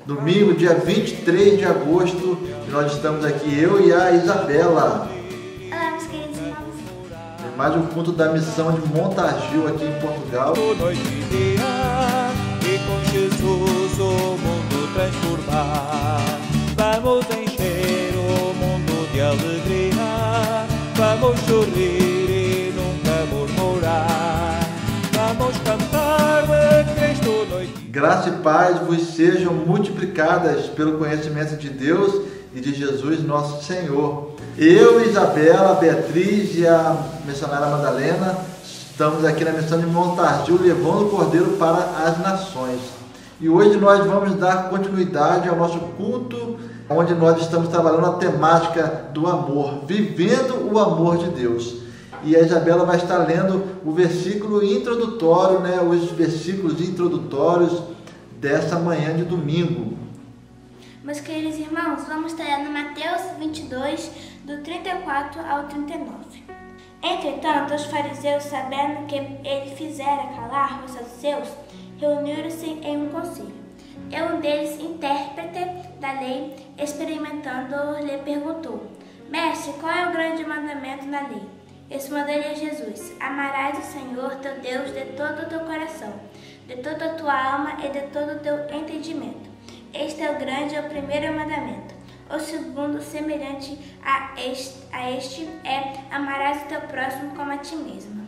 Domingo, dia 23 de agosto, nós estamos aqui, eu e a Isabela. Olá, meus queridos irmãos. É mais um culto da missão de Montargil aqui em Portugal. Noite e dia, e com Jesus o mundo transformar. Vamos encher o mundo de alegria, vamos sorrir e nunca murmurar. Vamos cantar de Cristo noite. Graça e paz vos sejam multiplicadas pelo conhecimento de Deus e de Jesus nosso Senhor. Eu, Isabela, Beatriz e a missionária Madalena estamos aqui na missão de Montargil, levando o Cordeiro para as nações. E hoje nós vamos dar continuidade ao nosso culto, onde nós estamos trabalhando a temática do amor, vivendo o amor de Deus. E a Isabela vai estar lendo o versículo introdutório, os versículos introdutórios dessa manhã de domingo. Meus queridos irmãos, vamos estar no Mateus 22, do 34 ao 39. Entretanto, os fariseus, sabendo que ele fizera calar os saduceus, reuniram-se em um conselho. E um deles, intérprete da lei, experimentando, lhe perguntou: Mestre, qual é o grande mandamento na lei? Respondeu-lhe a Jesus: Amarás o Senhor teu Deus de todo o teu coração, de toda a tua alma e de todo o teu entendimento. Este é o grande e o primeiro mandamento. O segundo, semelhante a este, é: amarás o teu próximo como a ti mesmo.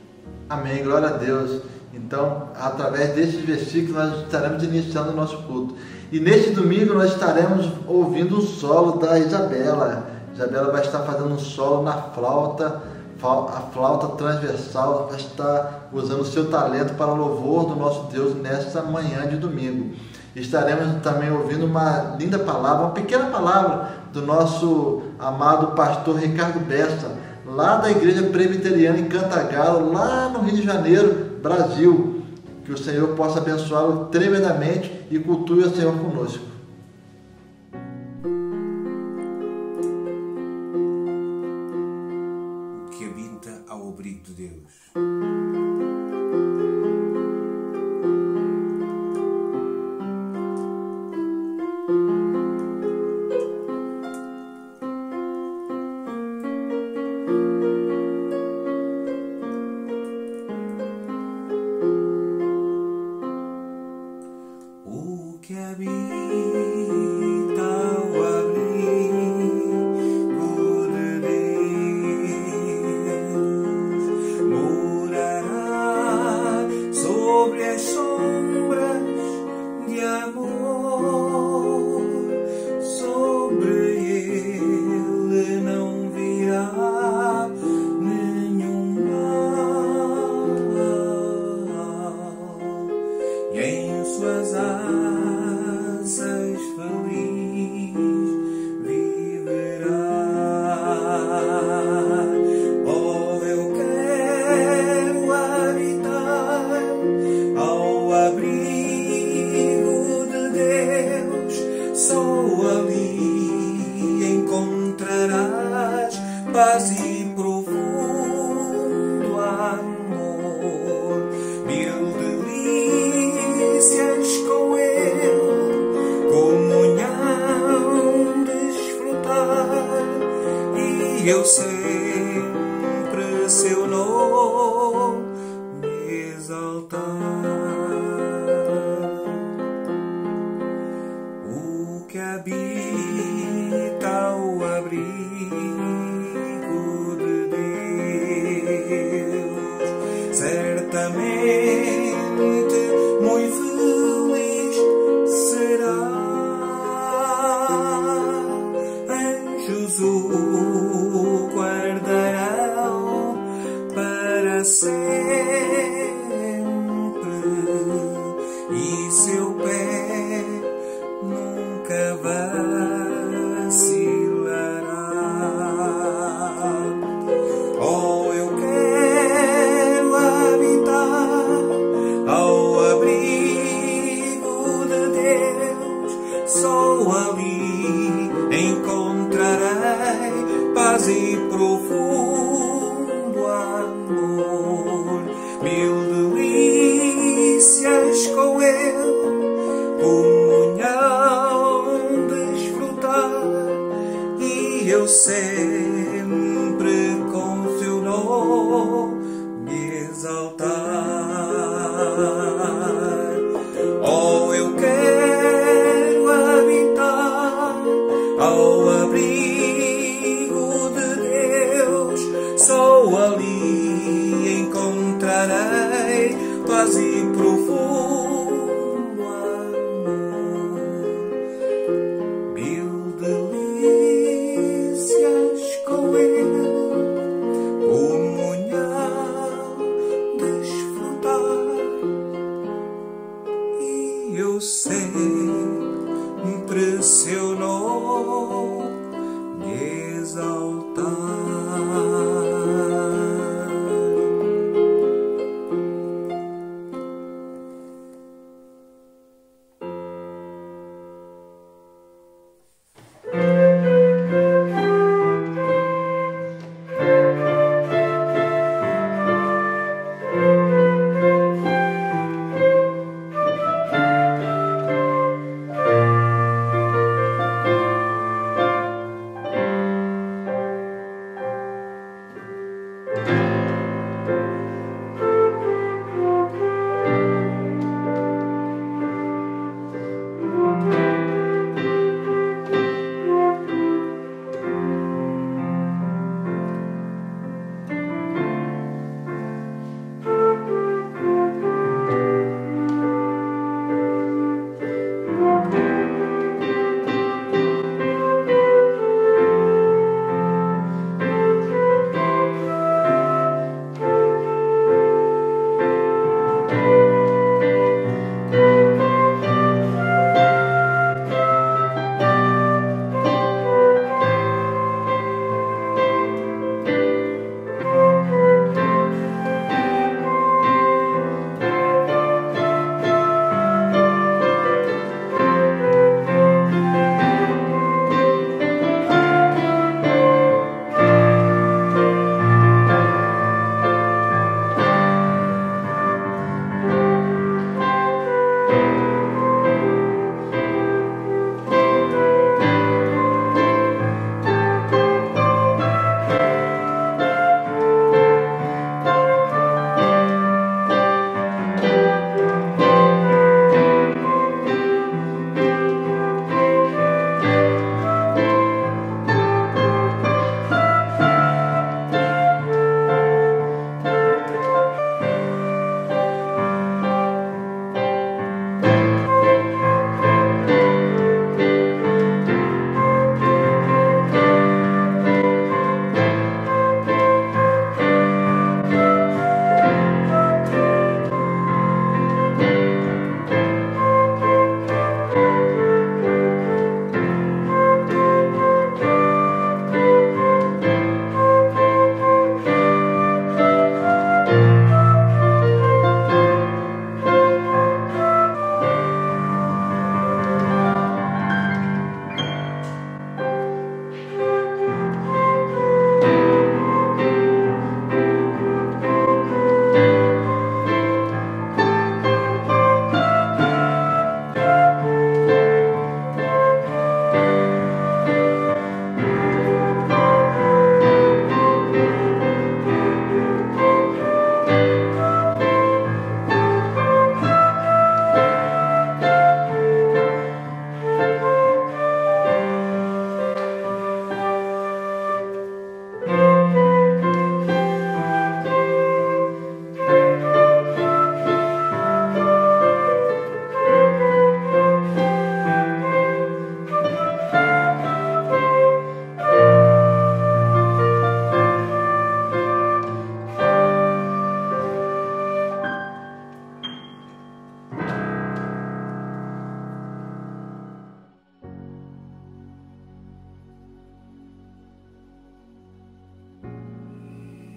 Amém, glória a Deus. Então, através desses versículos, nós estaremos iniciando o nosso culto. E neste domingo nós estaremos ouvindo o solo da Isabela. Isabela vai estar fazendo um solo na flauta, a flauta transversal, vai estar usando o seu talento para o louvor do nosso Deus nesta manhã de domingo. Estaremos também ouvindo uma linda palavra, uma pequena palavra do nosso amado pastor Ricardo Bessa, lá da Igreja Presbiteriana em Cantagalo, lá no Rio de Janeiro, Brasil. Que o Senhor possa abençoá-lo tremendamente e cultue o Senhor conosco. O que habita ao abrigo de Deus. O que habita ao abrigo de Deus morará sobre as sombras de amor. Sobre ele não virá nenhum mal, e em suas asas feliz viverá. Oh, eu quero habitar ao abrigo de Deus. Só ali encontrarás paz e profundo amor. Mil delícias com ele, comunhão desfrutar, e eu sempre seu nome exaltar. O que habita ao abrigo de Deus certamente muito feliz será. Anjos o guardarão para sempre, e seu pé nunca vacilará. Oh, eu quero habitar ao abrigo de Deus. Só ali encontrarei paz e profundo amor. Mil delícias com ele, comunhão sempre com seu nome exaltar. Oh, eu quero habitar ao abrigo de Deus, só ali encontrarei paz e profundo amor. Mil delícias com Ele, comunhão desfrutar, e eu sempre seu nome exaltar.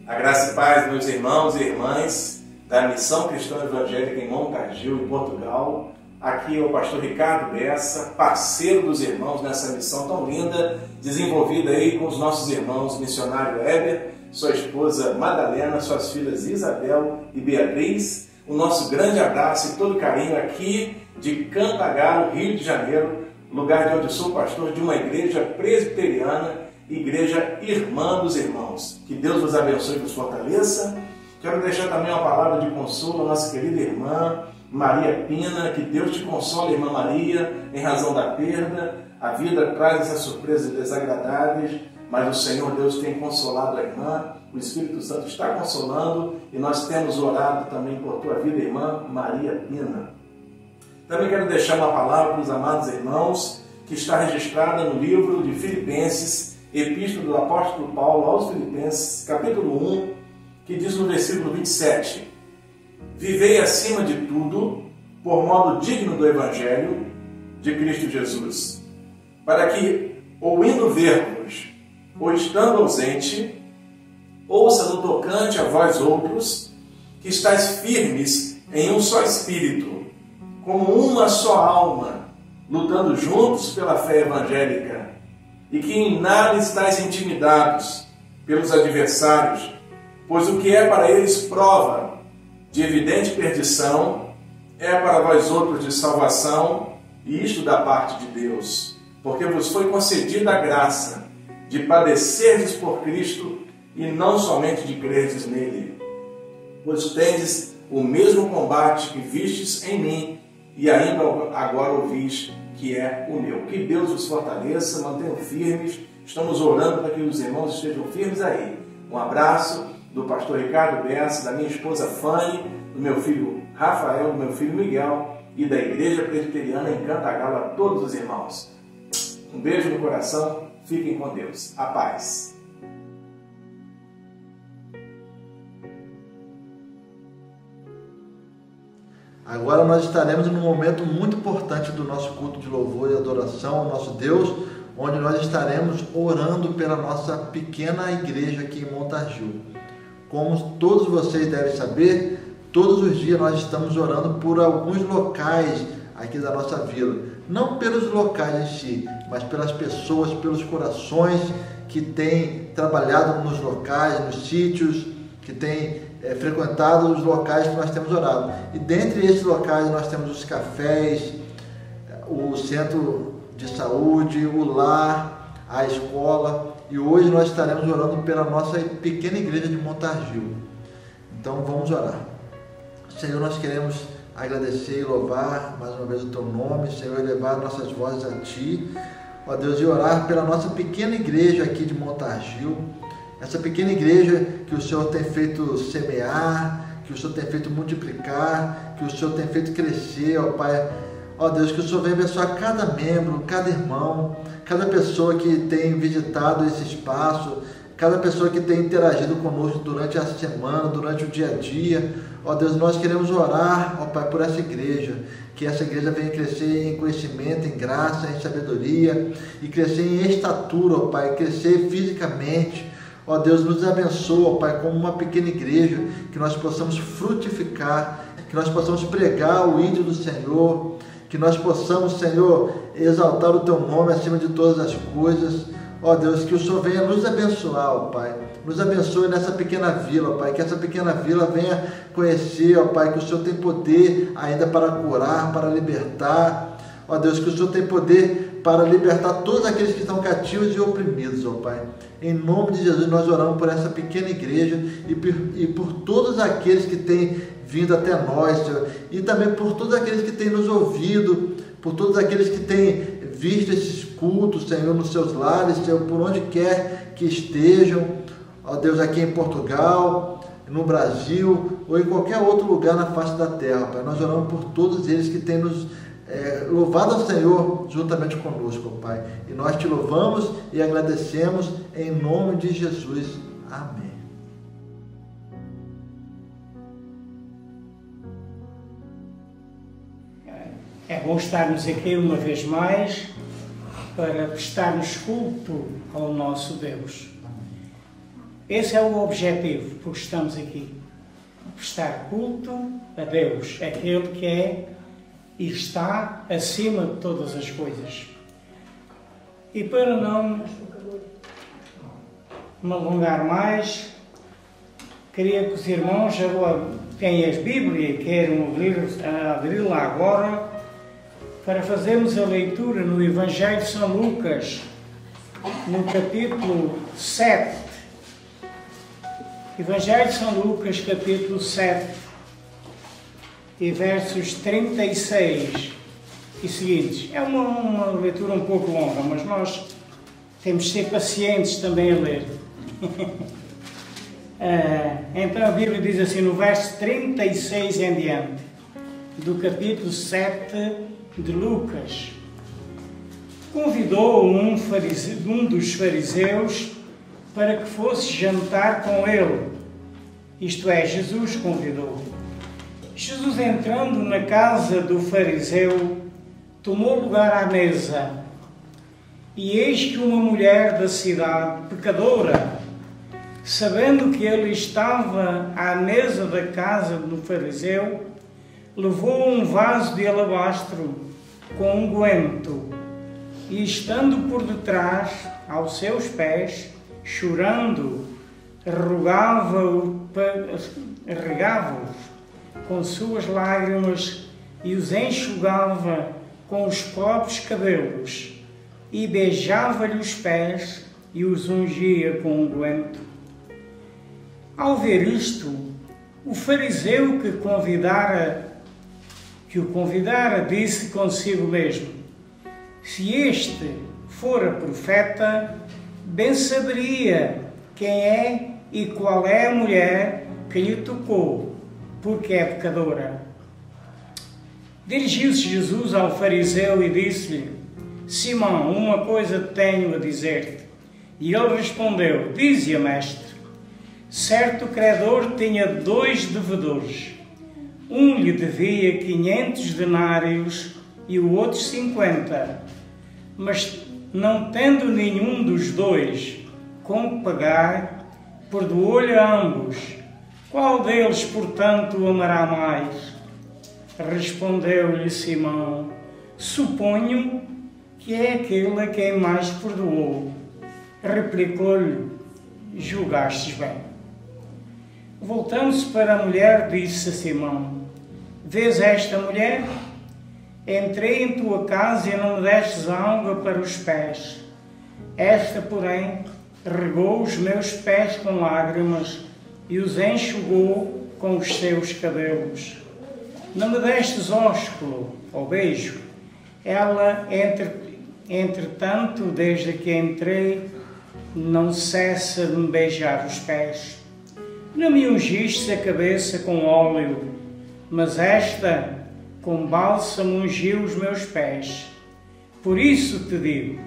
A graça e paz, meus irmãos e irmãs da Missão Cristã Evangélica em Montargil, em Portugal. Aqui é o pastor Ricardo Bessa, parceiro dos irmãos nessa missão tão linda, desenvolvida aí com os nossos irmãos missionário Heber, sua esposa Madalena, suas filhas Isabel e Beatriz. O nosso grande abraço e todo carinho aqui de Cantagalo, Rio de Janeiro, lugar de onde sou pastor de uma igreja presbiteriana Igreja Irmã dos Irmãos. Que Deus vos abençoe e vos fortaleça. Quero deixar também uma palavra de consolo à nossa querida irmã Maria Pina. Que Deus te console, irmã Maria, em razão da perda. A vida traz essas surpresas desagradáveis, mas o Senhor Deus tem consolado a irmã. O Espírito Santo está consolando e nós temos orado também por tua vida, irmã Maria Pina. Também quero deixar uma palavra para os amados irmãos, que está registrada no livro de Filipenses, Epístola do Apóstolo Paulo aos Filipenses, capítulo 1, que diz no versículo 27, vivei acima de tudo, por modo digno do Evangelho de Cristo Jesus, para que, ou indo ver-vos, ou estando ausente, ouça no tocante a vós outros, que estáis firmes em um só espírito, como uma só alma, lutando juntos pela fé evangélica, e que em nada estáis intimidados pelos adversários, pois o que é para eles prova de evidente perdição, é para vós outros de salvação, e isto da parte de Deus, porque vos foi concedida a graça de padecerdes por Cristo, e não somente de crerdes nele, pois tendes o mesmo combate que vistes em mim, e ainda agora ouvis que é o meu. Que Deus os fortaleça, mantenham firmes. Estamos orando para que os irmãos estejam firmes aí. Um abraço do pastor Ricardo Bessa, da minha esposa Fanny, do meu filho Rafael, do meu filho Miguel e da Igreja Presbiteriana em Cantagalo a todos os irmãos. Um beijo no coração, fiquem com Deus. A paz. Agora nós estaremos num momento muito importante do nosso culto de louvor e adoração ao nosso Deus, onde nós estaremos orando pela nossa pequena igreja aqui em Montargil. Como todos vocês devem saber, todos os dias nós estamos orando por alguns locais aqui da nossa vila. Não pelos locais em si, mas pelas pessoas, pelos corações que têm trabalhado nos locais, nos sítios, que têm frequentado os locais que nós temos orado. E dentre esses locais nós temos os cafés, o centro de saúde, o lar, a escola. E hoje nós estaremos orando pela nossa pequena igreja de Montargil. Então vamos orar. Senhor, nós queremos agradecer e louvar mais uma vez o Teu nome, Senhor, elevar nossas vozes a Ti, ó Deus, e orar pela nossa pequena igreja aqui de Montargil. Essa pequena igreja que o Senhor tem feito semear, que o Senhor tem feito multiplicar, que o Senhor tem feito crescer, ó Pai. Ó Deus, que o Senhor venha abençoar cada membro, cada irmão, cada pessoa que tem visitado esse espaço, cada pessoa que tem interagido conosco durante a semana, durante o dia a dia. Ó Deus, nós queremos orar, ó Pai, por essa igreja, que essa igreja venha crescer em conhecimento, em graça, em sabedoria, e crescer em estatura, ó Pai, crescer fisicamente. Ó Deus, nos abençoa, ó Pai, como uma pequena igreja, que nós possamos frutificar, que nós possamos pregar o ídolo do Senhor, que nós possamos, Senhor, exaltar o Teu nome acima de todas as coisas. Ó Deus, que o Senhor venha nos abençoar, ó Pai. Nos abençoe nessa pequena vila, ó Pai. Que essa pequena vila venha conhecer, ó Pai, que o Senhor tem poder ainda para curar, para libertar. Ó Deus, que o Senhor tem poder para libertar todos aqueles que estão cativos e oprimidos, ó Pai. Em nome de Jesus, nós oramos por essa pequena igreja e por todos aqueles que têm vindo até nós, Senhor. E também por todos aqueles que têm nos ouvido, por todos aqueles que têm visto esses cultos, Senhor, nos seus lares, Senhor, por onde quer que estejam, ó Deus, aqui em Portugal, no Brasil ou em qualquer outro lugar na face da terra, Pai. Nós oramos por todos eles que têm nos louvado ao Senhor juntamente conosco, Pai. E nós Te louvamos e agradecemos em nome de Jesus. Amém. É bom estarmos aqui uma vez mais para prestarmos culto ao nosso Deus. Esse é o objetivo, porque estamos aqui. Prestar culto a Deus, aquele que é e está acima de todas as coisas. E para não me alongar mais, queria que os irmãos, agora, têm as Bíblias e querem abri-la agora, para fazermos a leitura no Evangelho de São Lucas, no capítulo 7, Evangelho de São Lucas, capítulo 7, e versos 36 e seguintes. É uma leitura um pouco longa, mas nós temos de ser pacientes também a ler. Então a Bíblia diz assim, no verso 36 em diante, do capítulo 7 de Lucas: convidou um dos fariseus para que fosse jantar com ele. Isto é, Jesus convidou. Jesus, entrando na casa do fariseu, tomou lugar à mesa. E eis que uma mulher da cidade, pecadora, sabendo que ele estava à mesa da casa do fariseu, levou um vaso de alabastro com unguento e, estando por detrás, aos seus pés, chorando, regava-os com suas lágrimas e os enxugava com os próprios cabelos e beijava-lhe os pés e os ungia com unguento. Ao ver isto, o fariseu que o convidara disse consigo mesmo: se este fora profeta, bem saberia quem é e qual é a mulher que lhe tocou, porque é pecadora. Dirigiu-se Jesus ao fariseu e disse-lhe: Simão, uma coisa tenho a dizer-te. E ele respondeu: dize-a, mestre. Certo credor tinha 2 devedores. Um lhe devia 500 denários e o outro 50. Mas, não tendo nenhum dos 2 com que pagar, perdoou-lhe a ambos. Qual deles, portanto, amará mais? Respondeu-lhe Simão: suponho que é aquele a quem mais perdoou. Replicou-lhe: julgastes bem. Voltando-se para a mulher, disse a Simão: vês esta mulher? Entrei em tua casa e não me destes água para os pés. Esta, porém, regou os meus pés com lágrimas e os enxugou com os seus cabelos. Não me destes ósculo ou beijo. Ela, entretanto, desde que entrei, não cessa de me beijar os pés. Não me ungiste a cabeça com óleo, mas esta com bálsamo ungiu os meus pés. Por isso te digo,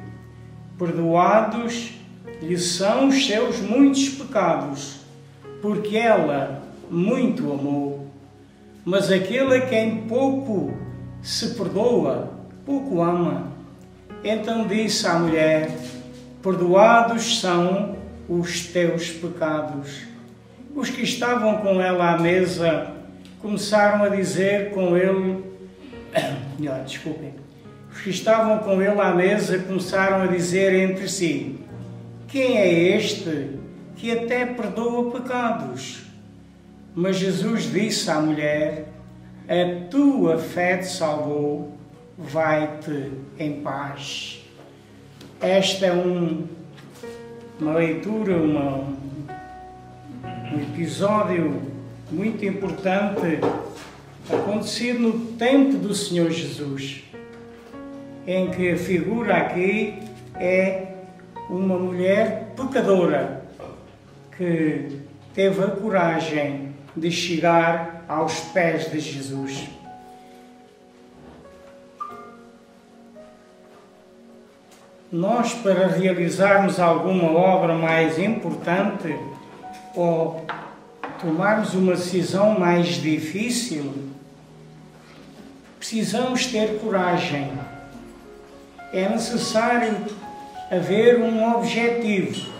perdoados lhe são os seus muitos pecados, porque ela muito amou. Mas aquele a quem pouco se perdoa, pouco ama. Então disse à mulher: perdoados são os teus pecados. Os que estavam com ela à mesa começaram a dizer com ele, os que estavam com ele à mesa começaram a dizer entre si: quem é este que até perdoa pecados? Mas Jesus disse à mulher: a tua fé te salvou, vai-te em paz. Esta é uma leitura, um episódio muito importante acontecido no tempo do Senhor Jesus, em que a figura aqui é uma mulher pecadora que teve a coragem de chegar aos pés de Jesus. Nós, para realizarmos alguma obra mais importante ou tomarmos uma decisão mais difícil, precisamos ter coragem. É necessário haver um objetivo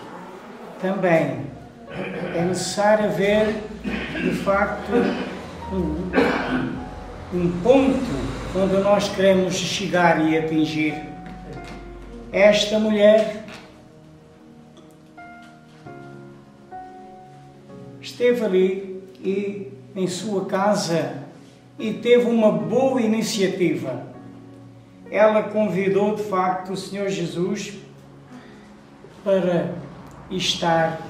também. É necessário haver, de facto, um ponto onde nós queremos chegar e atingir. Esta mulher esteve ali e em sua casa e teve uma boa iniciativa. Ela convidou de facto o Senhor Jesus para estar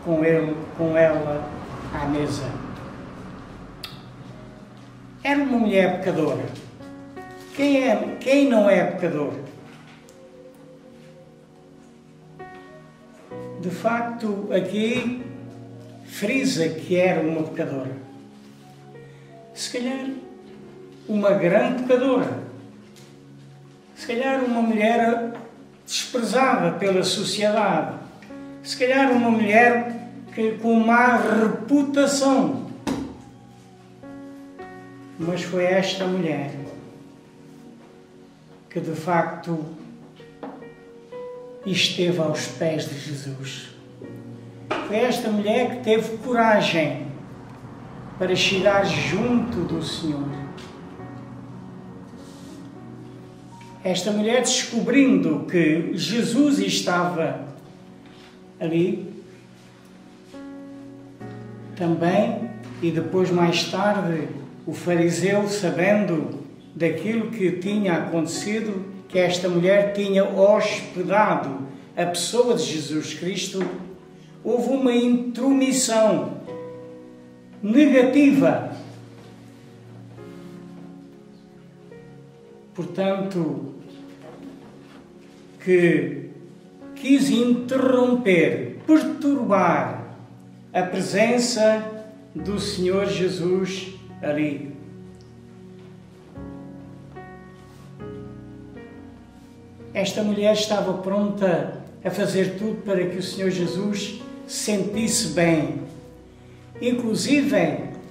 com ele, com ela à mesa. Era uma mulher pecadora. Quem não é pecador? De facto, aqui frisa que era uma pecadora. Se calhar, uma grande pecadora. Se calhar, uma mulher desprezada pela sociedade. Se calhar, uma mulher com má reputação. Mas foi esta mulher que, de facto, esteve aos pés de Jesus. Foi esta mulher que teve coragem para chegar junto do Senhor. Esta mulher, descobrindo que Jesus estava ali, também, e depois mais tarde, o fariseu, sabendo daquilo que tinha acontecido, que esta mulher tinha hospedado a pessoa de Jesus Cristo, houve uma intromissão negativa. Portanto, que quis interromper, perturbar a presença do Senhor Jesus ali. Esta mulher estava pronta a fazer tudo para que o Senhor Jesus se sentisse bem. Inclusive,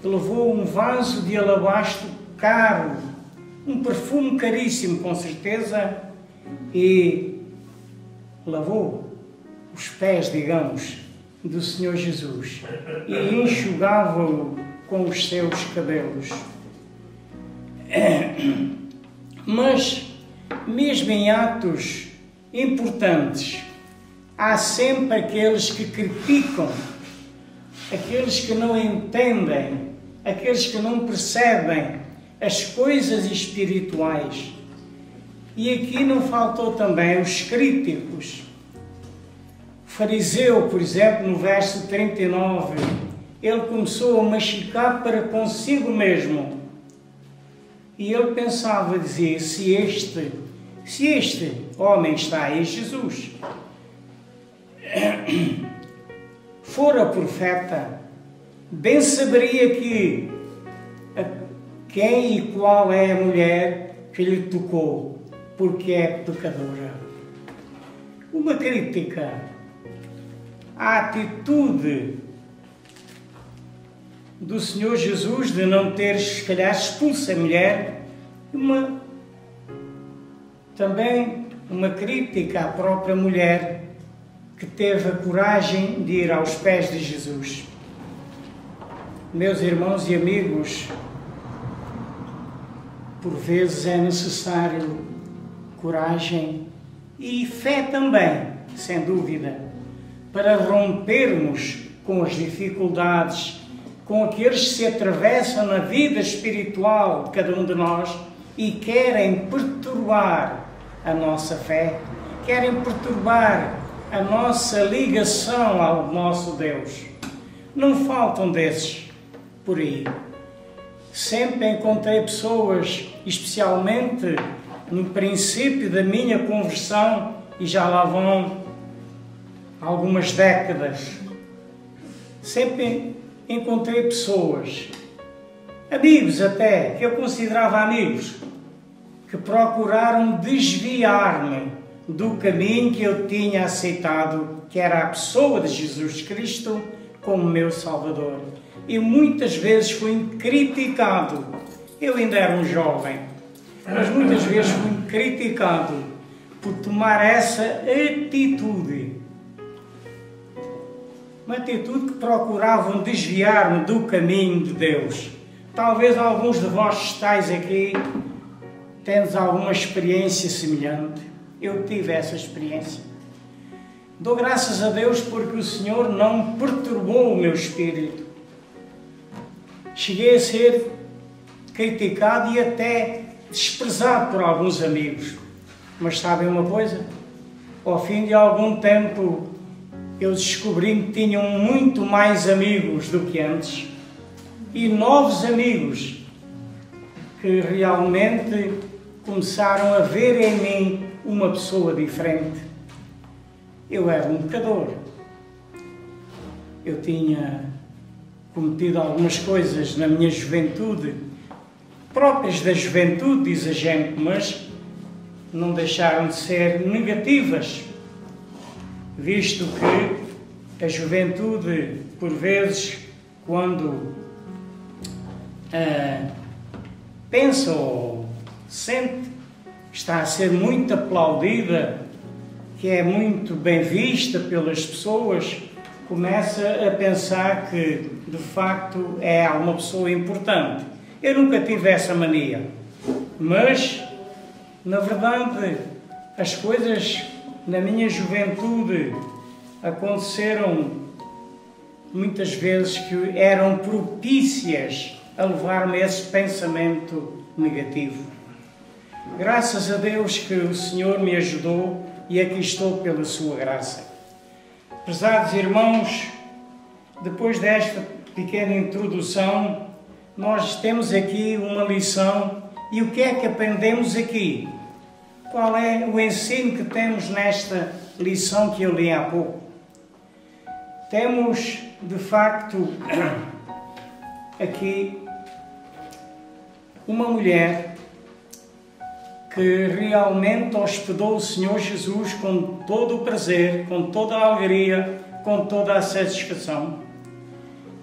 levou um vaso de alabastro caro, um perfume caríssimo, com certeza, e lavou os pés, digamos, do Senhor Jesus e enxugava-o com os seus cabelos. Mas, mesmo em atos importantes, há sempre aqueles que criticam, aqueles que não entendem, aqueles que não percebem as coisas espirituais. E aqui não faltou também os críticos. O fariseu, por exemplo, no verso 39, ele começou a machucar para consigo mesmo. E ele pensava, dizia, se este homem está aí, Jesus, fora profeta, bem saberia que quem e qual é a mulher que lhe tocou, porque é pecadora. Uma crítica à atitude do Senhor Jesus de não ter, se calhar, expulso a mulher, também uma crítica à própria mulher que teve a coragem de ir aos pés de Jesus. Meus irmãos e amigos, por vezes é necessário coragem e fé também, sem dúvida, para rompermos com as dificuldades, com aqueles que se atravessam na vida espiritual de cada um de nós e querem perturbar a nossa fé, querem perturbar a nossa ligação ao nosso Deus. Não faltam desses por aí. Sempre encontrei pessoas, especialmente no princípio da minha conversão, e já lá vão algumas décadas, sempre encontrei pessoas, amigos até, que eu considerava amigos, que procuraram desviar-me do caminho que eu tinha aceitado, que era a pessoa de Jesus Cristo como meu Salvador. E muitas vezes fui criticado. Eu ainda era um jovem, mas muitas vezes fui criticado por tomar essa atitude. Uma atitude que procuravam desviar-me do caminho de Deus. Talvez alguns de vós estáis aqui, tendes alguma experiência semelhante. Eu tive essa experiência. Dou graças a Deus porque o Senhor não perturbou o meu espírito. Cheguei a ser criticado e até desprezado por alguns amigos. Mas sabem uma coisa? ao fim de algum tempo, eu descobri que tinham muito mais amigos do que antes e novos amigos que realmente começaram a ver em mim uma pessoa diferente. Eu era um pecador. Eu tinha cometido algumas coisas na minha juventude, próprias da juventude, diz a gente, mas não deixaram de ser negativas, visto que a juventude, por vezes, quando pensa ou sente, está a ser muito aplaudida, que é muito bem vista pelas pessoas, começa a pensar que, de facto, é uma pessoa importante. Eu nunca tive essa mania, mas, na verdade, as coisas na minha juventude aconteceram muitas vezes que eram propícias a levar-me a esse pensamento negativo. Graças a Deus que o Senhor me ajudou e aqui estou pela sua graça. Prezados irmãos, depois desta pequena introdução, nós temos aqui uma lição. E o que é que aprendemos aqui? Qual é o ensino que temos nesta lição que eu li há pouco? Temos, de facto, aqui uma mulher que realmente hospedou o Senhor Jesus com todo o prazer, com toda a alegria, com toda a satisfação.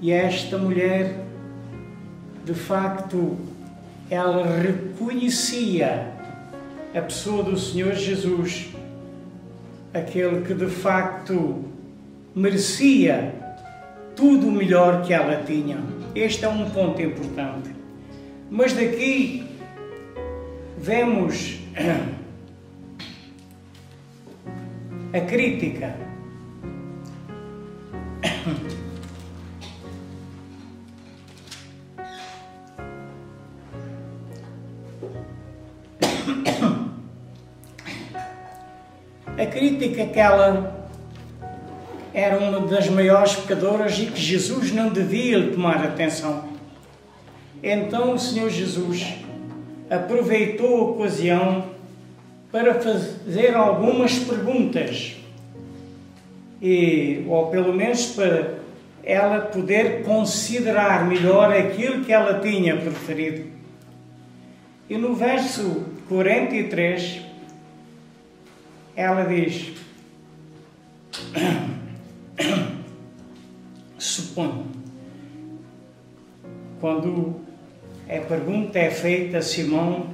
E esta mulher, de facto, ela reconhecia a pessoa do Senhor Jesus, aquele que de facto merecia tudo o melhor que ela tinha. Este é um ponto importante. Mas daqui vemos a crítica. A crítica que ela era uma das maiores pecadoras e que Jesus não devia lhe tomar atenção. Então o Senhor Jesus aproveitou a ocasião para fazer algumas perguntas, ou pelo menos para ela poder considerar melhor aquilo que ela tinha preferido. E no verso 43, ela diz: suponho. Quando a pergunta é feita a Simão,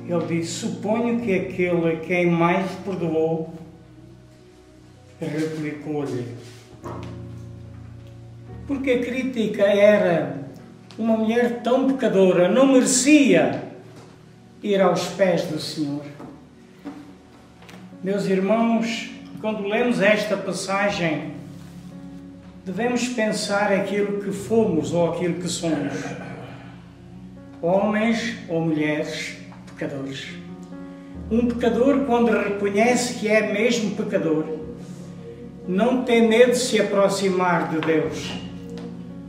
ele diz: suponho que aquele a quem mais perdoou replicou-lhe. Porque a crítica era: uma mulher tão pecadora não merecia ir aos pés do Senhor. Meus irmãos, quando lemos esta passagem, devemos pensar aquilo que fomos ou aquilo que somos. Homens ou mulheres pecadores. Um pecador, quando reconhece que é mesmo pecador, não tem medo de se aproximar de Deus.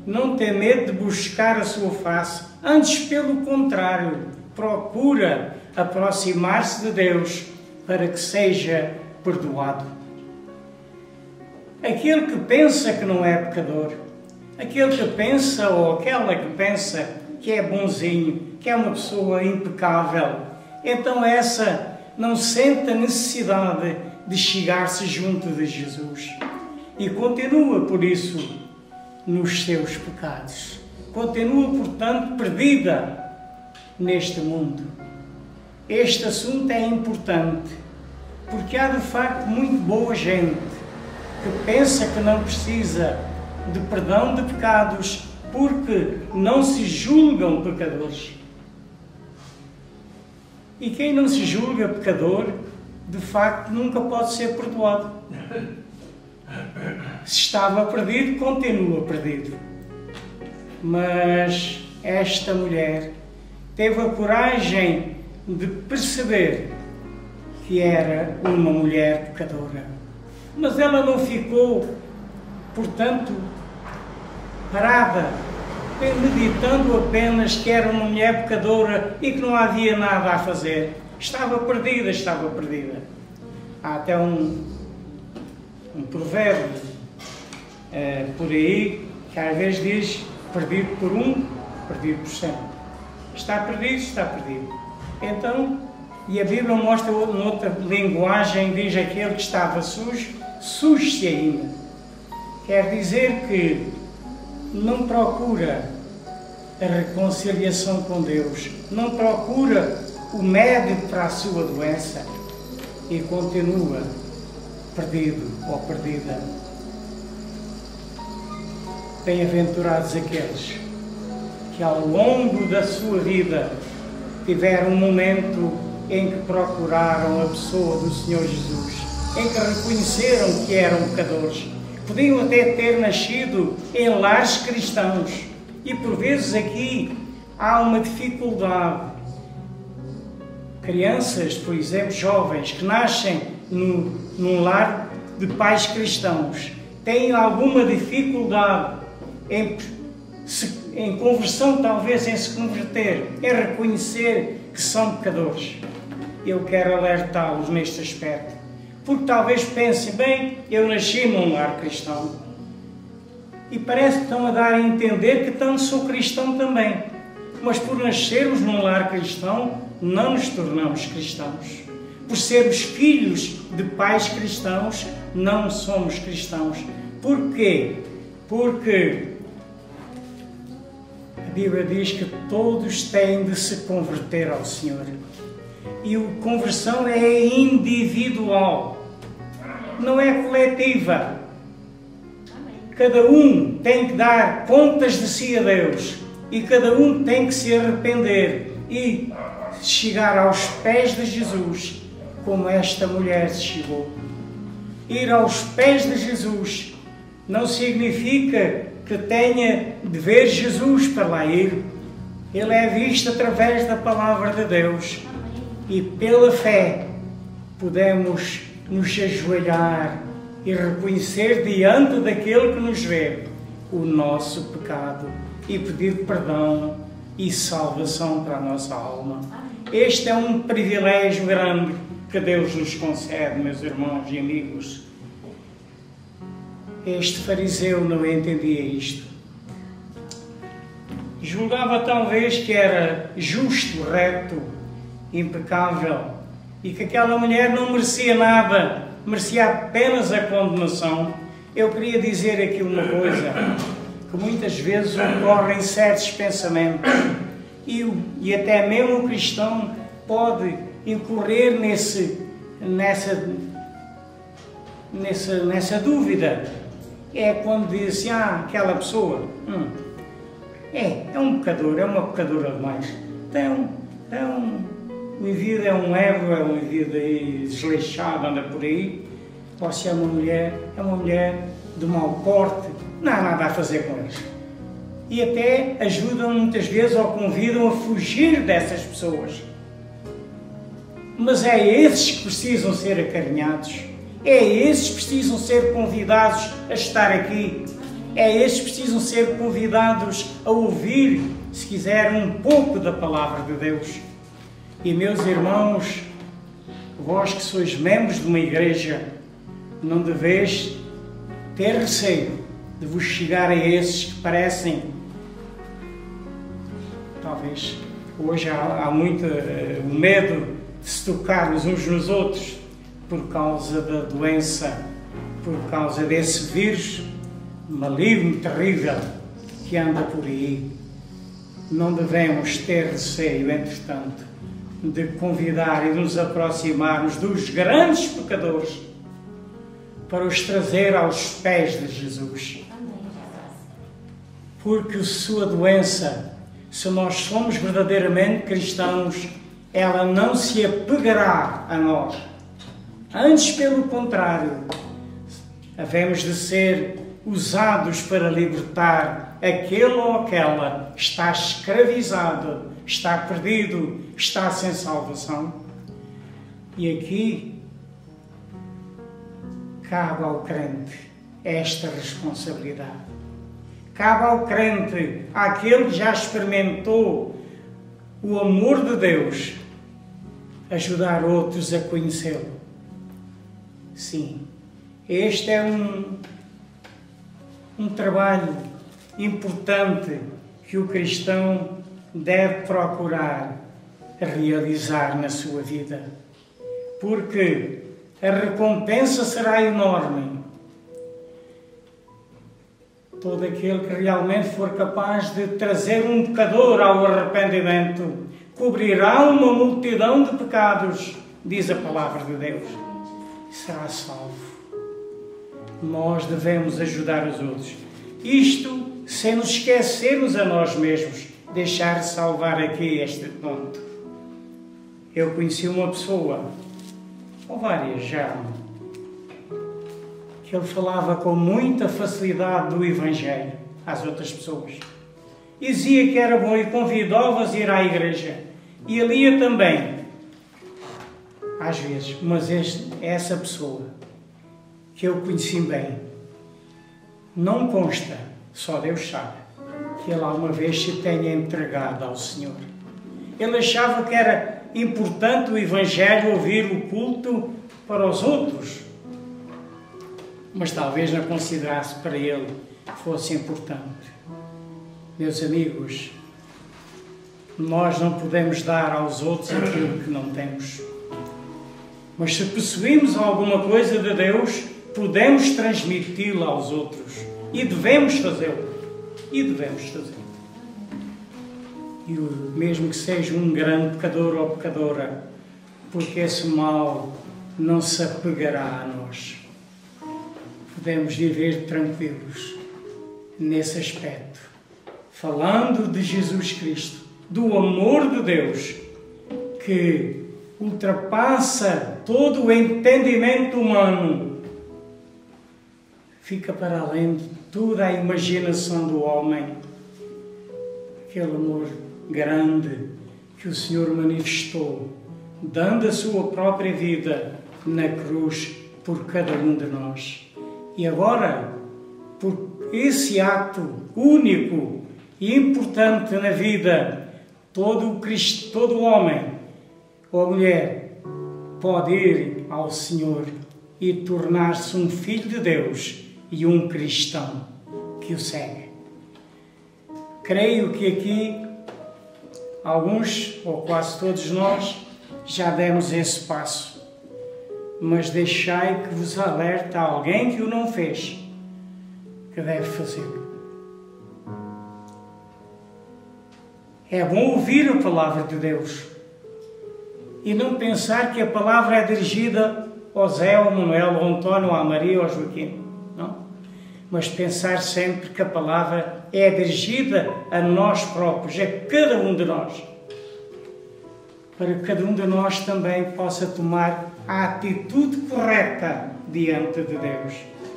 Não tem medo de buscar a sua face. Antes, pelo contrário, procura aproximar-se de Deus para que seja perdoado. Aquele que pensa que não é pecador, aquele que pensa ou aquela que pensa que é bonzinho, que é uma pessoa impecável, então essa não sente a necessidade de chegar-se junto de Jesus e continua, por isso, nos seus pecados. Continua, portanto, perdida neste mundo. Este assunto é importante porque há, de facto, muito boa gente que pensa que não precisa de perdão de pecados porque não se julgam pecadores. E quem não se julga pecador, de facto, nunca pode ser perdoado. Se estava perdido, continua perdido. Mas esta mulher teve a coragem de perceber que que era uma mulher pecadora. Mas ela não ficou, portanto, parada, meditando apenas que era uma mulher pecadora e que não havia nada a fazer. Estava perdida, estava perdida. Há até um provérbio por aí que às vezes diz: perdido por um, perdido por cem. Está perdido, está perdido. Então, e a Bíblia mostra uma outra linguagem, diz aquele que estava sujo, suje-se ainda. Quer dizer que não procura a reconciliação com Deus, não procura o médico para a sua doença e continua perdido ou perdida. Bem-aventurados aqueles que ao longo da sua vida tiveram um momento em que procuraram a pessoa do Senhor Jesus, em que reconheceram que eram pecadores. Podiam até ter nascido em lares cristãos e por vezes aqui há uma dificuldade. Crianças, por exemplo, jovens que nascem num lar de pais cristãos têm alguma dificuldade em conversão, talvez em se converter, em reconhecer que são pecadores. Eu quero alertá-los neste aspecto, porque talvez pensem: bem, eu nasci num lar cristão e parece que estão a dar a entender que então sou cristão também, mas por nascermos num lar cristão não nos tornamos cristãos. Por sermos filhos de pais cristãos não somos cristãos. Porquê? Porque a Bíblia diz que todos têm de se converter ao Senhor. E a conversão é individual, não é coletiva. Cada um tem que dar contas de si a Deus e cada um tem que se arrepender e chegar aos pés de Jesus, como esta mulher se chegou. Ir aos pés de Jesus não significa que tenha de ver Jesus para lá ir. Ele é visto através da palavra de Deus e pela fé podemos nos ajoelhar e reconhecer diante daquele que nos vê o nosso pecado e pedir perdão e salvação para a nossa alma. Este é um privilégio grande que Deus nos concede, meus irmãos e amigos. Este fariseu não entendia isto. Julgava talvez que era justo, reto, impecável e que aquela mulher não merecia nada, merecia apenas a condenação. Eu queria dizer aqui uma coisa, que muitas vezes ocorrem certos pensamentos e até mesmo o cristão pode incorrer nessa dúvida. É quando diz assim: aquela pessoa é um pecador, é uma pecadora demais. O indivíduo é um ego, é um indivíduo desleixado, anda por aí. Ou se é uma mulher de mau porte, não há nada a fazer com eles. E até ajudam muitas vezes ou convidam a fugir dessas pessoas. Mas é esses que precisam ser acarinhados, é esses que precisam ser convidados a estar aqui, é esses que precisam ser convidados a ouvir, se quiserem, um pouco da palavra de Deus. E meus irmãos, vós que sois membros de uma igreja, não deveis ter receio de vos chegar a esses que parecem, talvez hoje há muito medo de se tocarmos uns nos outros por causa da doença, por causa desse vírus maligno, terrível que anda por aí. Não devemos ter receio, entretanto, de convidar e de nos aproximarmos dos grandes pecadores para os trazer aos pés de Jesus. Porque a sua doença, se nós somos verdadeiramente cristãos, ela não se apegará a nós. Antes, pelo contrário, havemos de ser usados para libertar aquele ou aquela que está escravizado, está perdido, está sem salvação. E aqui cabe ao crente esta responsabilidade. Cabe ao crente, àquele que já experimentou o amor de Deus, ajudar outros a conhecê-lo. Sim, este é um trabalho importante que o cristão deve procurar realizar na sua vida, porque a recompensa será enorme. Todo aquele que realmente for capaz de trazer um pecador ao arrependimento cobrirá uma multidão de pecados, diz a palavra de Deus, e será salvo. Nós devemos ajudar os outros. Isto sem nos esquecermos a nós mesmos, deixar salvar aqui este ponto. Eu conheci uma pessoa, ou várias já, que ele falava com muita facilidade do Evangelho às outras pessoas. E dizia que era bom e convidava-as a ir à igreja. E ele ia também, às vezes. Mas essa pessoa, que eu conheci bem, não consta, só Deus sabe, que ele alguma vez se tenha entregado ao Senhor. Ele achava que era importante o Evangelho, ouvir o culto para os outros, mas talvez não considerasse para ele fosse importante. Meus amigos, nós não podemos dar aos outros aquilo que não temos. Mas se possuímos alguma coisa de Deus, podemos transmiti-la aos outros. E devemos fazê-lo. E devemos fazê-lo. E mesmo que seja um grande pecador ou pecadora, porque esse mal não se apegará a nós. Podemos viver tranquilos nesse aspecto, falando de Jesus Cristo, do amor de Deus, que ultrapassa todo o entendimento humano, fica para além de toda a imaginação do homem. Aquele amor grande que o Senhor manifestou, dando a sua própria vida na cruz por cada um de nós. E agora, por esse ato único e importante na vida, todo homem ou mulher pode ir ao Senhor e tornar-se um filho de Deus e um cristão que o segue. Creio que aqui alguns, ou quase todos nós, já demos esse passo. Mas deixai que vos alerte a alguém que o não fez, que deve fazê-lo. É bom ouvir a palavra de Deus e não pensar que a palavra é dirigida ao Zé, ao Manuel, ao António, à Maria ou ao Joaquim. Não. Mas pensar sempre que a palavra é dirigida a nós próprios, a cada um de nós. Para que cada um de nós também possa tomar a atitude correta diante de Deus.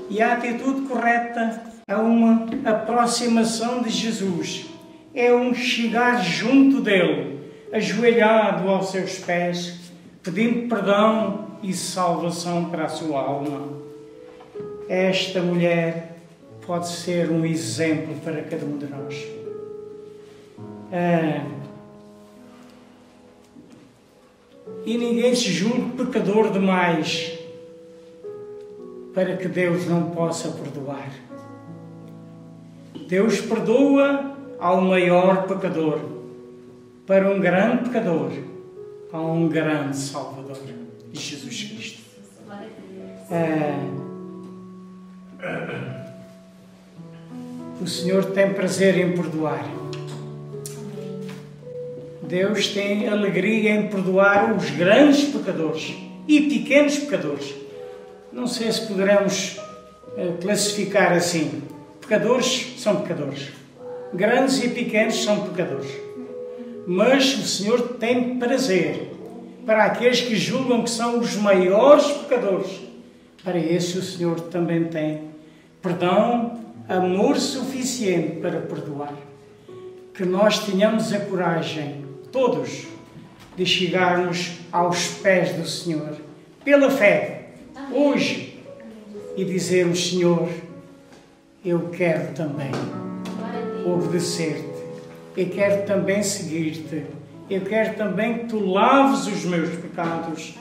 E a atitude correta é uma aproximação de Jesus. É um chegar junto dele, ajoelhado aos seus pés, pedindo perdão e salvação para a sua alma. Esta mulher pode ser um exemplo para cada um de nós. E ninguém se julgue pecador demais para que Deus não possa perdoar. Deus perdoa ao maior pecador. Para um grande pecador, há um grande Salvador, Jesus Cristo. O Senhor tem prazer em perdoar. Deus tem alegria em perdoar os grandes pecadores e pequenos pecadores. Não sei se poderemos classificar assim. Pecadores são pecadores. Grandes e pequenos são pecadores. Mas o Senhor tem prazer para aqueles que julgam que são os maiores pecadores. Para esse o Senhor também tem perdão, amor suficiente para perdoar. Que nós tenhamos a coragem, todos, de chegarmos aos pés do Senhor, pela fé, hoje, e dizermos: Senhor, eu quero também obedecer-te, eu quero também seguir-te, eu quero também que tu laves os meus pecados.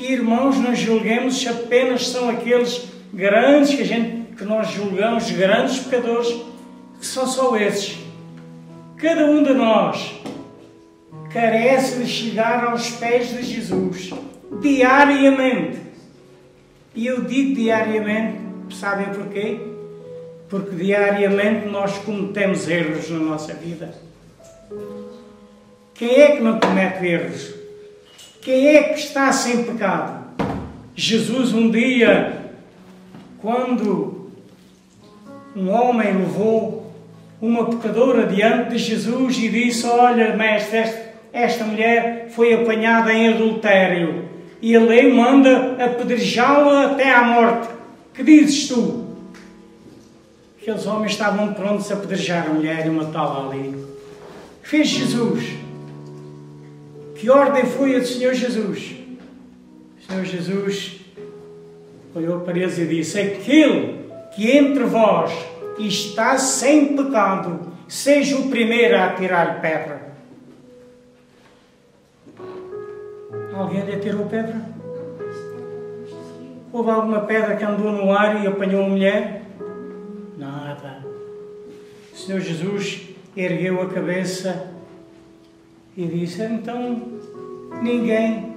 Irmãos, não julguemos se apenas são aqueles grandes que nós julgamos grandes pecadores, que são só esses. Cada um de nós carece de chegar aos pés de Jesus diariamente. E eu digo diariamente, sabem porquê? Porque diariamente nós cometemos erros na nossa vida. Quem é que não comete erros? Quem é que está sem pecado? Jesus, um dia, quando um homem levou uma pecadora diante de Jesus e disse: olha, mestre, esta mulher foi apanhada em adultério e a lei manda apedrejá-la até à morte. Que dizes tu? Aqueles homens estavam prontos a apedrejar a mulher e matá-la ali. Fez Jesus. Que ordem foi a do Senhor Jesus? O Senhor Jesus olhou para eles e disse: aquele que entre vós está sem pecado, seja o primeiro a atirar pedra. Alguém lhe atirou pedra? Houve alguma pedra que andou no ar e apanhou a mulher? Nada. O Senhor Jesus ergueu a cabeça e disse: então ninguém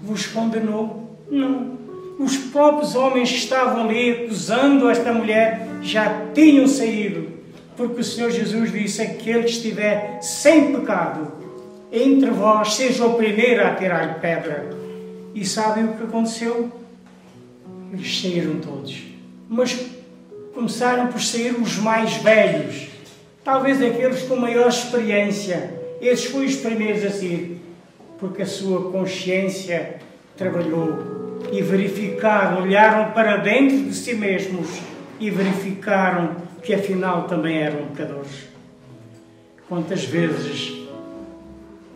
vos condenou? Não. Os próprios homens que estavam ali acusando esta mulher já tinham saído, porque o Senhor Jesus disse: aquele que estiver sem pecado entre vós, seja o primeiro a tirar pedra. E sabem o que aconteceu? Eles saíram todos, mas começaram por sair os mais velhos, talvez aqueles com maior experiência. Esses foram os primeiros a sair, porque a sua consciência trabalhou e verificaram, olharam para dentro de si mesmos e verificaram que afinal também eram pecadores. Quantas vezes,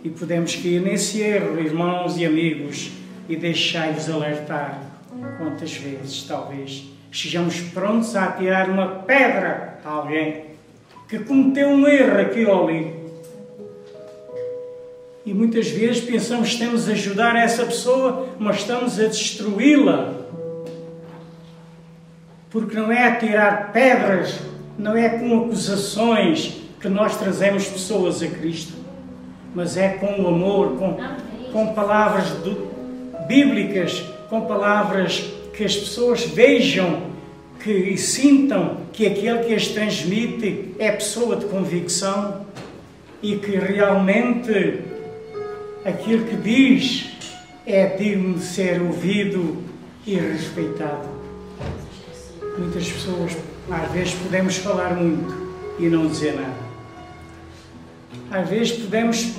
e podemos cair nesse erro, irmãos e amigos, e deixai-vos alertar, quantas vezes talvez estejamos prontos a atirar uma pedra a alguém que cometeu um erro aqui ou ali. E muitas vezes pensamos que estamos a ajudar essa pessoa, mas estamos a destruí-la. Porque não é a tirar pedras, não é com acusações que nós trazemos pessoas a Cristo, mas é com o amor, com palavras bíblicas, com palavras que as pessoas vejam e sintam que aquele que as transmite é pessoa de convicção e que realmente aquilo que diz é digno de ser ouvido e respeitado. Muitas pessoas, às vezes, podemos falar muito e não dizer nada. Às vezes podemos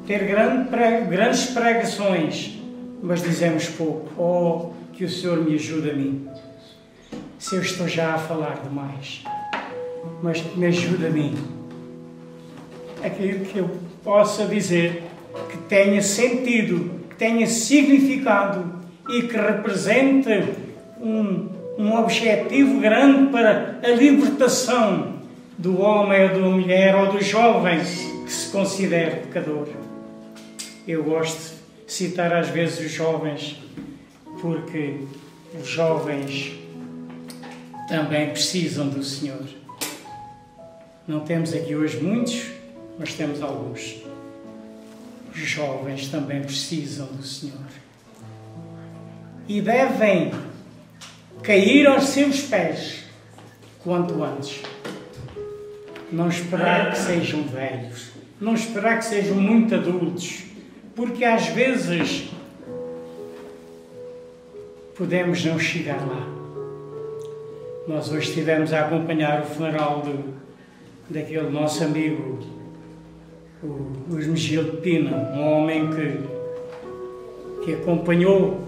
ter grandes pregações, mas dizemos pouco. Oh, que o Senhor me ajude a mim. Se eu estou já a falar demais, mas que me ajude a mim. Aquilo que eu possa dizer, que tenha sentido, que tenha significado e que represente um objetivo grande para a libertação do homem ou da mulher ou do jovem que se considere pecador. Eu gosto de citar às vezes os jovens, porque os jovens também precisam do Senhor. Não temos aqui hoje muitos, mas temos alguns. Os jovens também precisam do Senhor. E devem cair aos seus pés quanto antes. Não esperar que sejam velhos. Não esperar que sejam muito adultos. Porque às vezes podemos não chegar lá. Nós hoje estivemos a acompanhar o funeral daquele nosso amigo, o Hermegildo Pina, um homem que acompanhou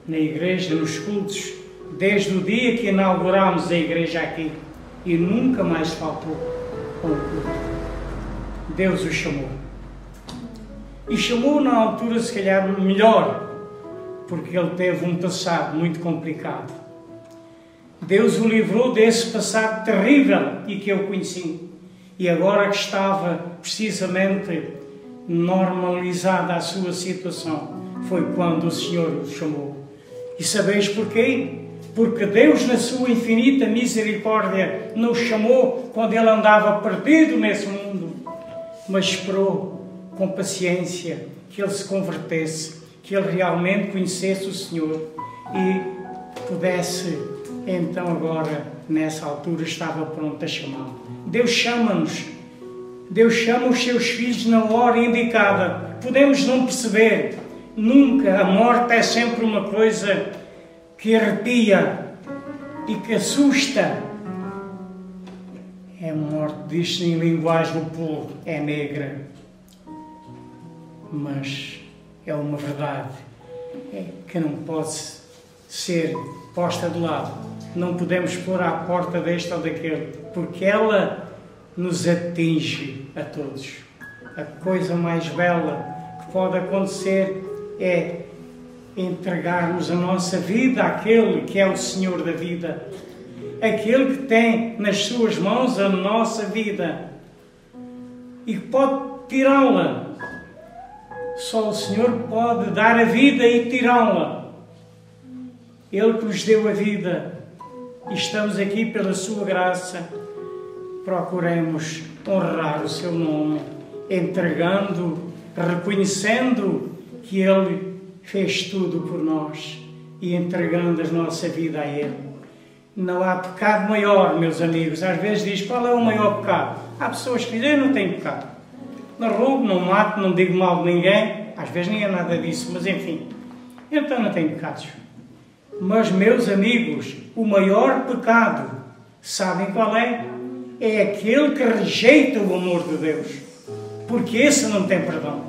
na igreja, nos cultos, desde o dia que inaugurámos a igreja aqui, e nunca mais faltou a um culto. Deus o chamou. E chamou na altura, se calhar, melhor, porque ele teve um passado muito complicado. Deus o livrou desse passado terrível e que eu conheci. E agora que estava precisamente normalizada a sua situação, foi quando o Senhor o chamou. E sabeis porquê? Porque Deus, na sua infinita misericórdia, nos chamou quando ele andava perdido nesse mundo, mas esperou com paciência que ele se convertesse, que ele realmente conhecesse o Senhor e pudesse, então agora, nessa altura, estava pronto a chamá-lo. Deus chama-nos, Deus chama os seus filhos na hora indicada. Podemos não perceber, nunca, a morte é sempre uma coisa que arrepia e que assusta. É morte, diz-se em linguagem do povo, é negra, mas é uma verdade que não pode ser posta de lado. Não podemos pôr à porta deste ou daquele, porque ela nos atinge a todos. A coisa mais bela que pode acontecer é entregarmos a nossa vida àquele que é o Senhor da vida, aquele que tem nas suas mãos a nossa vida e que pode tirá-la. Só o Senhor pode dar a vida e tirá-la. Ele que nos deu a vida e estamos aqui pela sua graça. Procuremos honrar o seu nome, entregando, reconhecendo que Ele fez tudo por nós e entregando a nossa vida a Ele. Não há pecado maior, meus amigos. Às vezes diz, qual é o maior pecado? Há pessoas que dizem, eu não tenho pecado. Não roubo, não mato, não digo mal de ninguém. Às vezes nem é nada disso, mas enfim. Então não tenho pecados. Mas, meus amigos, o maior pecado, sabem qual é? É aquele que rejeita o amor de Deus. Porque esse não tem perdão.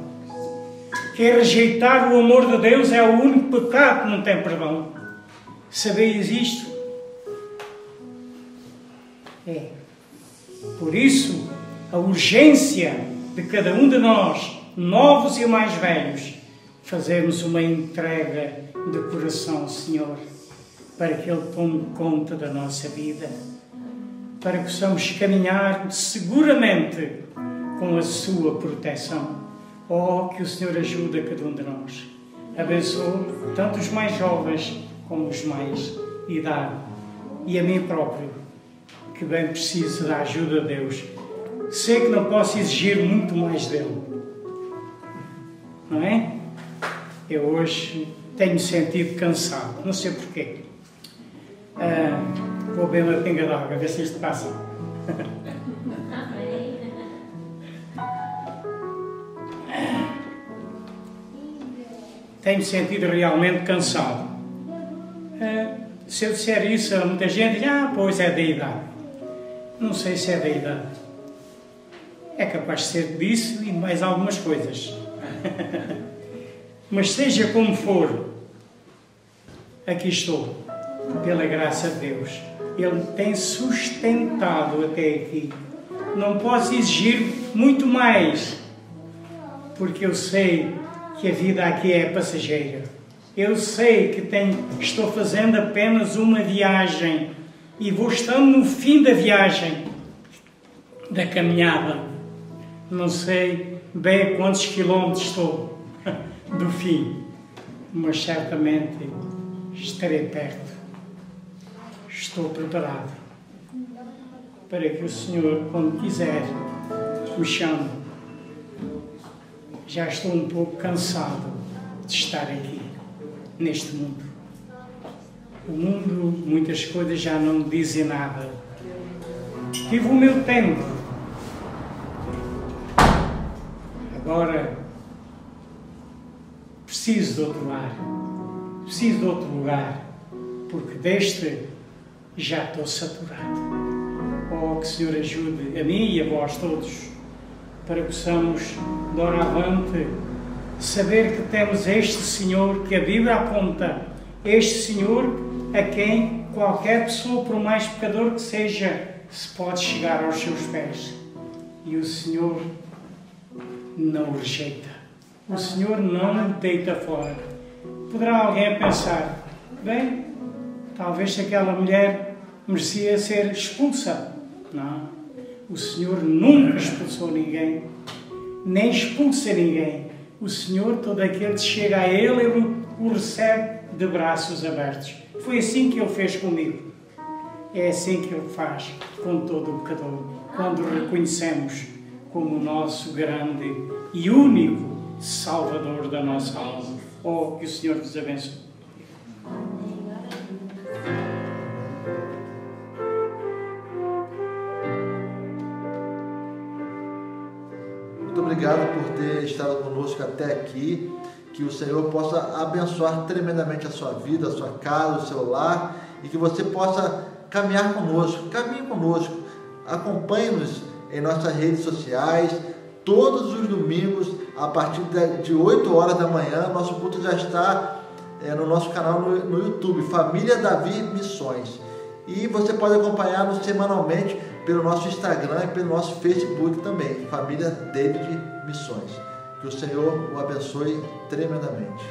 Que rejeitar o amor de Deus é o único pecado que não tem perdão. Sabeis isto? É. Por isso, a urgência de cada um de nós, novos e mais velhos, fazermos uma entrega de coração ao Senhor, para que Ele tome conta da nossa vida, para que possamos caminhar seguramente com a sua proteção. Oh, que o Senhor ajude a cada um de nós. Abençoe tanto os mais jovens como os mais de idade. E a mim próprio, que bem preciso da ajuda de Deus. Sei que não posso exigir muito mais dele. Não é? Eu hoje tenho sentido cansado. Não sei porquê. Vou beber uma pinga d'água, ver se isto passa. Tenho sentido realmente cansado. Se eu disser isso a muita gente, diz, pois é da idade. Não sei se é da idade. É capaz de ser disso e mais algumas coisas. Mas seja como for, aqui estou, pela graça de Deus. Ele tem sustentado até aqui. Não posso exigir muito mais, porque eu sei que a vida aqui é passageira. Eu sei que estou fazendo apenas uma viagem e vou estando no fim da viagem, da caminhada. Não sei bem a quantos quilómetros estou do fim, mas certamente estarei perto. Estou preparado para que o Senhor, quando quiser, me chame. Já estou um pouco cansado de estar aqui, neste mundo. O mundo, muitas coisas já não me dizem nada. Tive o meu tempo. Agora preciso de outro lar, preciso de outro lugar, porque deste já estou saturado. Oh, que o Senhor ajude a mim e a vós todos, para que possamos, de hora avante, saber que temos este Senhor, que a Bíblia aponta, este Senhor a quem qualquer pessoa, por mais pecador que seja, se pode chegar aos seus pés. E o Senhor não o rejeita. o Senhor não me deita fora. Poderá alguém pensar, bem, talvez aquela mulher merecia ser expulsa. Não, o Senhor nunca expulsou ninguém, nem expulsa ninguém. O Senhor, todo aquele que chega a Ele, Ele o recebe de braços abertos. Foi assim que Ele fez comigo. É assim que Ele faz com todo o pecador, quando o reconhecemos como o nosso grande e único Salvador da nossa alma. Oh, que o Senhor vos abençoe. Muito obrigado por ter estado conosco até aqui. Que o Senhor possa abençoar tremendamente a sua vida, a sua casa, o seu lar, e que você possa caminhar conosco, caminhe conosco, acompanhe-nos em nossas redes sociais, todos os domingos, a partir de 8 horas da manhã, nosso culto já está no nosso canal no YouTube, Família Davi Missões. E você pode acompanhar-nos semanalmente pelo nosso Instagram e pelo nosso Facebook também, Família David Missões. Que o Senhor o abençoe tremendamente.